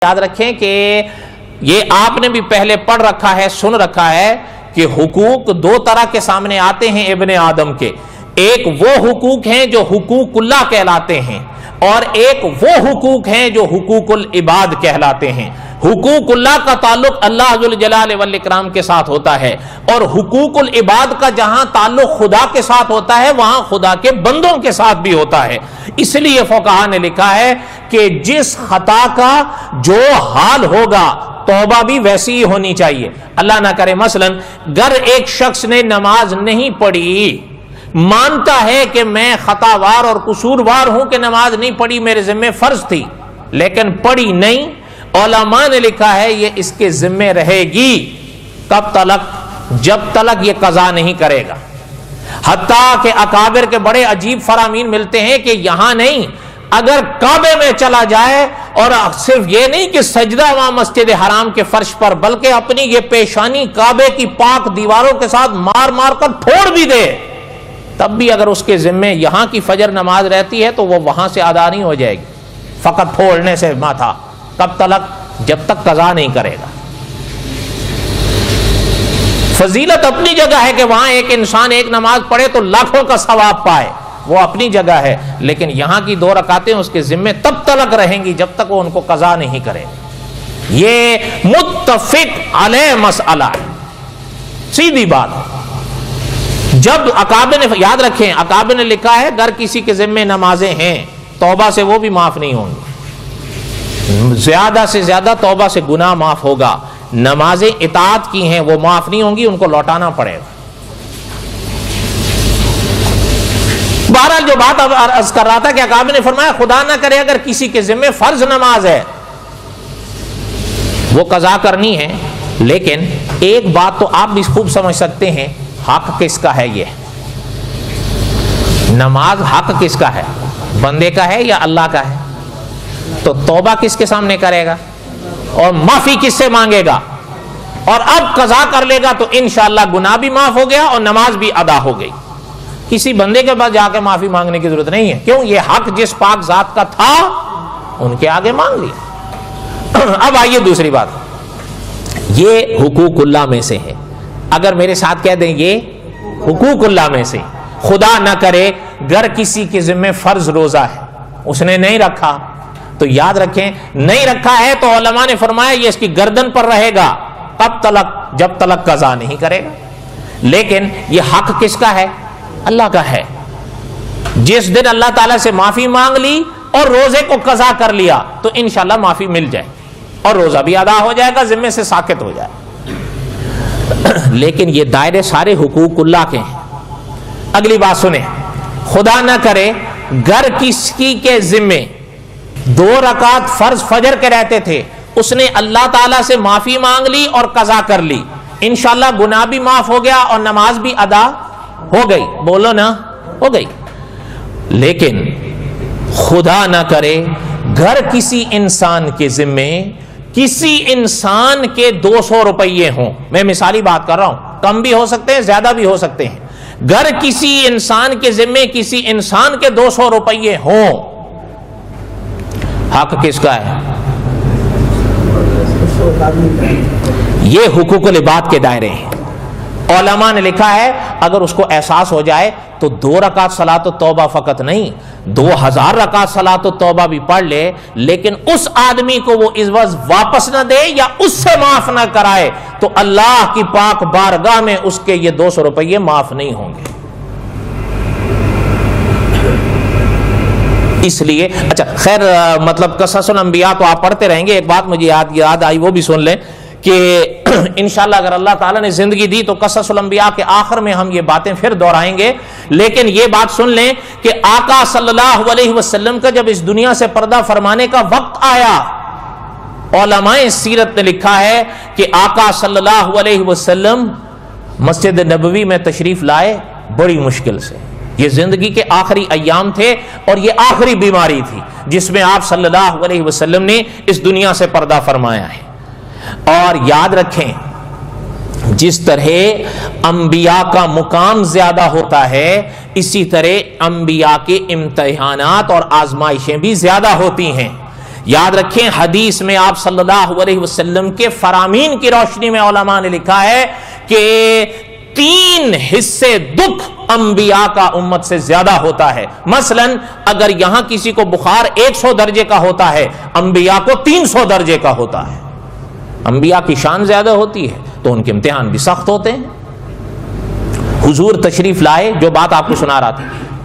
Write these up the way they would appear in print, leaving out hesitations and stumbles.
یاد رکھیں کہ یہ آپ نے بھی پہلے پڑھ رکھا ہے، سن رکھا ہے کہ حقوق دو طرح کے سامنے آتے ہیں ابن آدم کے. ایک وہ حقوق ہیں جو حقوق اللہ کہلاتے ہیں، اور ایک وہ حقوق ہیں جو حقوق العباد کہلاتے ہیں. حقوق اللہ کا تعلق اللہ ذوالجلال والاکرام کے ساتھ ہوتا ہے، اور حقوق العباد کا جہاں تعلق خدا کے ساتھ ہوتا ہے وہاں خدا کے بندوں کے ساتھ بھی ہوتا ہے. اس لیے فقہاء نے لکھا ہے کہ جس خطا کا جو حال ہوگا توبہ بھی ویسی ہی ہونی چاہیے. اللہ نہ کرے مثلا اگر ایک شخص نے نماز نہیں پڑھی، مانتا ہے کہ میں خطا وار اور قصوروار ہوں کہ نماز نہیں پڑھی، میرے ذمہ فرض تھی لیکن پڑھی نہیں، علماء نے لکھا ہے یہ اس کے ذمہ رہے گی. کب تلک؟ جب تلک یہ قضا نہیں کرے گا. حتیٰ کہ اکابر کے بڑے عجیب فرامین ملتے ہیں کہ یہاں نہیں، اگر کعبے میں چلا جائے اور صرف یہ نہیں کہ سجدہ وہاں مسجد حرام کے فرش پر، بلکہ اپنی یہ پیشانی کعبے کی پاک دیواروں کے ساتھ مار مار کر پھوڑ بھی دے، تب بھی اگر اس کے ذمے یہاں کی فجر نماز رہتی ہے تو وہ وہاں سے ادا نہیں ہو جائے گی، فقط پھوڑنے سے ماتھا. کب تلک؟ جب تک قضا نہیں کرے گا. فضیلت اپنی جگہ ہے کہ وہاں ایک انسان ایک نماز پڑھے تو لاکھوں کا ثواب پائے، وہ اپنی جگہ ہے، لیکن یہاں کی دو رکعتیں اس کے ذمے تب تلک رہیں گی جب تک وہ ان کو قضا نہیں کرے. یہ متفق علیہ مسئلہ ہے، سیدھی بات. جب اکابر نے، یاد رکھیں اکابر نے لکھا ہے اگر کسی کے ذمے نمازیں ہیں توبہ سے وہ بھی معاف نہیں ہوں گی، زیادہ سے زیادہ توبہ سے گناہ معاف ہوگا. نمازیں اطاعت کی ہیں وہ معاف نہیں ہوں گی، ان کو لوٹانا پڑے گا. بہرحال جو بات اب عرض کر رہا تھا کہ اکابر نے فرمایا خدا نہ کرے اگر کسی کے ذمہ فرض نماز ہے وہ قضا کرنی ہے، لیکن ایک بات تو آپ بھی خوب سمجھ سکتے ہیں، حق کس کا ہے؟ یہ نماز حق کس کا ہے؟ بندے کا ہے یا اللہ کا ہے؟ تو توبہ کس کے سامنے کرے گا اور معافی کس سے مانگے گا؟ اور اب قضا کر لے گا تو انشاءاللہ گناہ بھی معاف ہو گیا اور نماز بھی ادا ہو گئی. کسی بندے کے پاس جا کے معافی مانگنے کی ضرورت نہیں ہے. کیوں؟ یہ حق جس پاک ذات کا تھا ان کے آگے مانگ لیا. اب آئیے دوسری بات، یہ حقوق اللہ میں سے ہے. اگر میرے ساتھ کہہ دیں یہ حقوق اللہ میں سے، خدا نہ کرے گر کسی کے ذمہ فرض روزہ ہے اس نے نہیں رکھا، تو یاد رکھیں نہیں رکھا ہے تو علماء نے فرمایا یہ اس کی گردن پر رہے گا. کب تلک؟ جب تلک قضا نہیں کرے گا. لیکن یہ حق کس کا ہے؟ اللہ کا ہے. جس دن اللہ تعالیٰ سے معافی مانگ لی اور روزے کو قضا کر لیا تو انشاءاللہ معافی مل جائے اور روزہ بھی ادا ہو جائے گا، ذمے سے ساکت ہو جائے. لیکن یہ دائرے سارے حقوق اللہ کے ہیں. اگلی بات سنیں، خدا نہ کرے گر کسی کے ذمے 2 رکعت فرض فجر کے رہتے تھے، اس نے اللہ تعالیٰ سے معافی مانگ لی اور قضا کر لی، انشاءاللہ گناہ بھی معاف ہو گیا اور نماز بھی ادا ہو گئی. بولو نا، ہو گئی. لیکن خدا نہ کرے گھر کسی انسان کے ذمے کسی انسان کے 200 روپیے ہوں، میں مثالی بات کر رہا ہوں، کم بھی ہو سکتے ہیں زیادہ بھی ہو سکتے ہیں. گھر کسی انسان کے ذمے کسی انسان کے 200 روپیے ہوں، حق کس کا ہے؟ یہ حقوق العباد کے دائرے ہیں. علماء نے لکھا ہے اگر اس کو احساس ہو جائے تو 2 رکعت صلاۃ التوبہ فقط نہیں، 2000 رکعت صلاۃ التوبہ بھی پڑھ لے، لیکن اس آدمی کو وہ عوض واپس نہ دے یا اس سے معاف نہ کرائے تو اللہ کی پاک بارگاہ میں اس کے یہ 200 روپیے معاف نہیں ہوں گے. اس لیے اچھا خیر، مطلب قصص الانبیاء تو آپ پڑھتے رہیں گے. ایک بات مجھے یاد آئی، وہ بھی سن لیں کہ انشاءاللہ اگر اللہ تعالیٰ نے زندگی دی تو قصص الانبیاء کے آخر میں ہم یہ باتیں پھر دہرائیں گے. لیکن یہ بات سن لیں کہ آقا صلی اللہ علیہ وسلم کا جب اس دنیا سے پردہ فرمانے کا وقت آیا، علماء سیرت نے لکھا ہے کہ آقا صلی اللہ علیہ وسلم مسجد نبوی میں تشریف لائے بڑی مشکل سے. یہ زندگی کے آخری ایام تھے اور یہ آخری بیماری تھی جس میں آپ صلی اللہ علیہ وسلم نے اس دنیا سے پردہ فرمایا ہے. اور یاد رکھیں جس طرح انبیاء کا مقام زیادہ ہوتا ہے اسی طرح انبیاء کے امتحانات اور آزمائشیں بھی زیادہ ہوتی ہیں. یاد رکھیں حدیث میں آپ صلی اللہ علیہ وسلم کے فرامین کی روشنی میں علماء نے لکھا ہے کہ 3 حصے دکھ انبیاء کا امت سے زیادہ ہوتا ہے. مثلا اگر یہاں کسی کو بخار 100 درجے کا ہوتا ہے، انبیاء کو 300 درجے کا ہوتا ہے. انبیاء کی شان زیادہ ہوتی ہے تو ان کے امتحان بھی سخت ہوتے ہیں. حضور تشریف لائے، جو بات آپ کو سنا رہا تھا،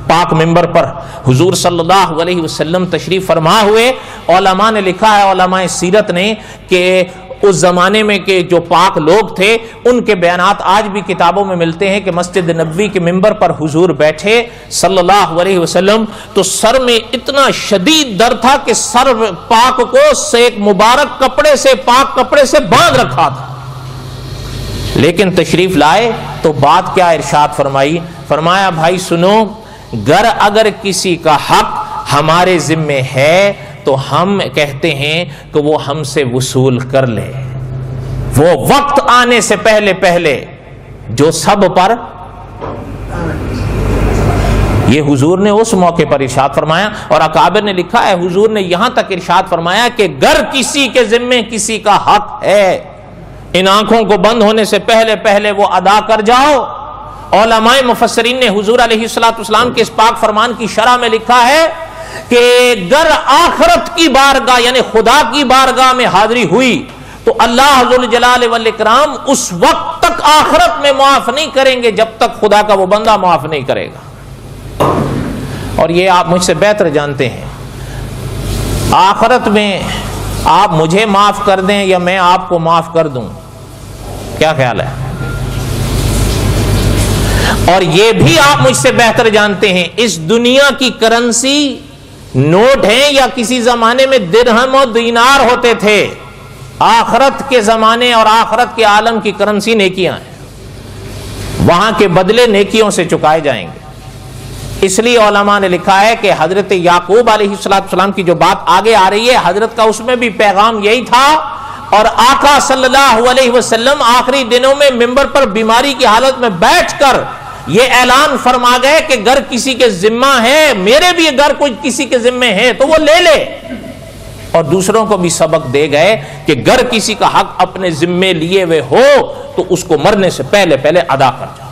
پاک منبر پر حضور صلی اللہ علیہ وسلم تشریف فرما ہوئے. علماء نے لکھا ہے، علماء سیرت نے، کہ اس زمانے میں کہ جو پاک لوگ تھے ان کے بیانات آج بھی کتابوں میں ملتے ہیں کہ مسجد نبوی کے منبر پر حضور بیٹھے صلی اللہ علیہ وسلم تو سر میں اتنا شدید درد تھا کہ سر پاک کو ایک مبارک کپڑے سے، پاک کپڑے سے باندھ رکھا تھا. لیکن تشریف لائے تو بات کیا ارشاد فرمائی؟ فرمایا بھائی سنو، اگر کسی کا حق ہمارے ذمے ہے تو ہم کہتے ہیں کہ وہ ہم سے وصول کر لے، وہ وقت آنے سے پہلے پہلے جو سب پر. یہ حضور نے اس موقع پر ارشاد فرمایا. اور اکابر نے لکھا ہے حضور نے یہاں تک ارشاد فرمایا کہ گر کسی کے ذمے کسی کا حق ہے، ان آنکھوں کو بند ہونے سے پہلے پہلے وہ ادا کر جاؤ. علماء مفسرین نے حضور علیہ السلام کے اس پاک فرمان کی شرح میں لکھا ہے کہ گر آخرت کی بارگاہ یعنی خدا کی بارگاہ میں حاضری ہوئی تو اللہ ذوالجلال والاکرام اس وقت تک آخرت میں معاف نہیں کریں گے جب تک خدا کا وہ بندہ معاف نہیں کرے گا. اور یہ آپ مجھ سے بہتر جانتے ہیں، آخرت میں آپ مجھے معاف کر دیں یا میں آپ کو معاف کر دوں، کیا خیال ہے؟ اور یہ بھی آپ مجھ سے بہتر جانتے ہیں، اس دنیا کی کرنسی نوٹ ہیں یا کسی زمانے میں درہم اور دینار ہوتے تھے، آخرت کے زمانے اور آخرت کے عالم کی کرنسی نیکیاں ہیں، وہاں کے بدلے نیکیوں سے چکائے جائیں گے. اس لیے علماء نے لکھا ہے کہ حضرت یعقوب علیہ السلام کی جو بات آگے آ رہی ہے، حضرت کا اس میں بھی پیغام یہی تھا. اور آقا صلی اللہ علیہ وسلم آخری دنوں میں منبر پر بیماری کی حالت میں بیٹھ کر یہ اعلان فرما گئے کہ گر کسی کے ذمہ ہے، میرے بھی گر کوئی کسی کے ذمہ ہے تو وہ لے لے. اور دوسروں کو بھی سبق دے گئے کہ گر کسی کا حق اپنے ذمے لیے ہوئے ہو تو اس کو مرنے سے پہلے پہلے ادا کر جاؤ.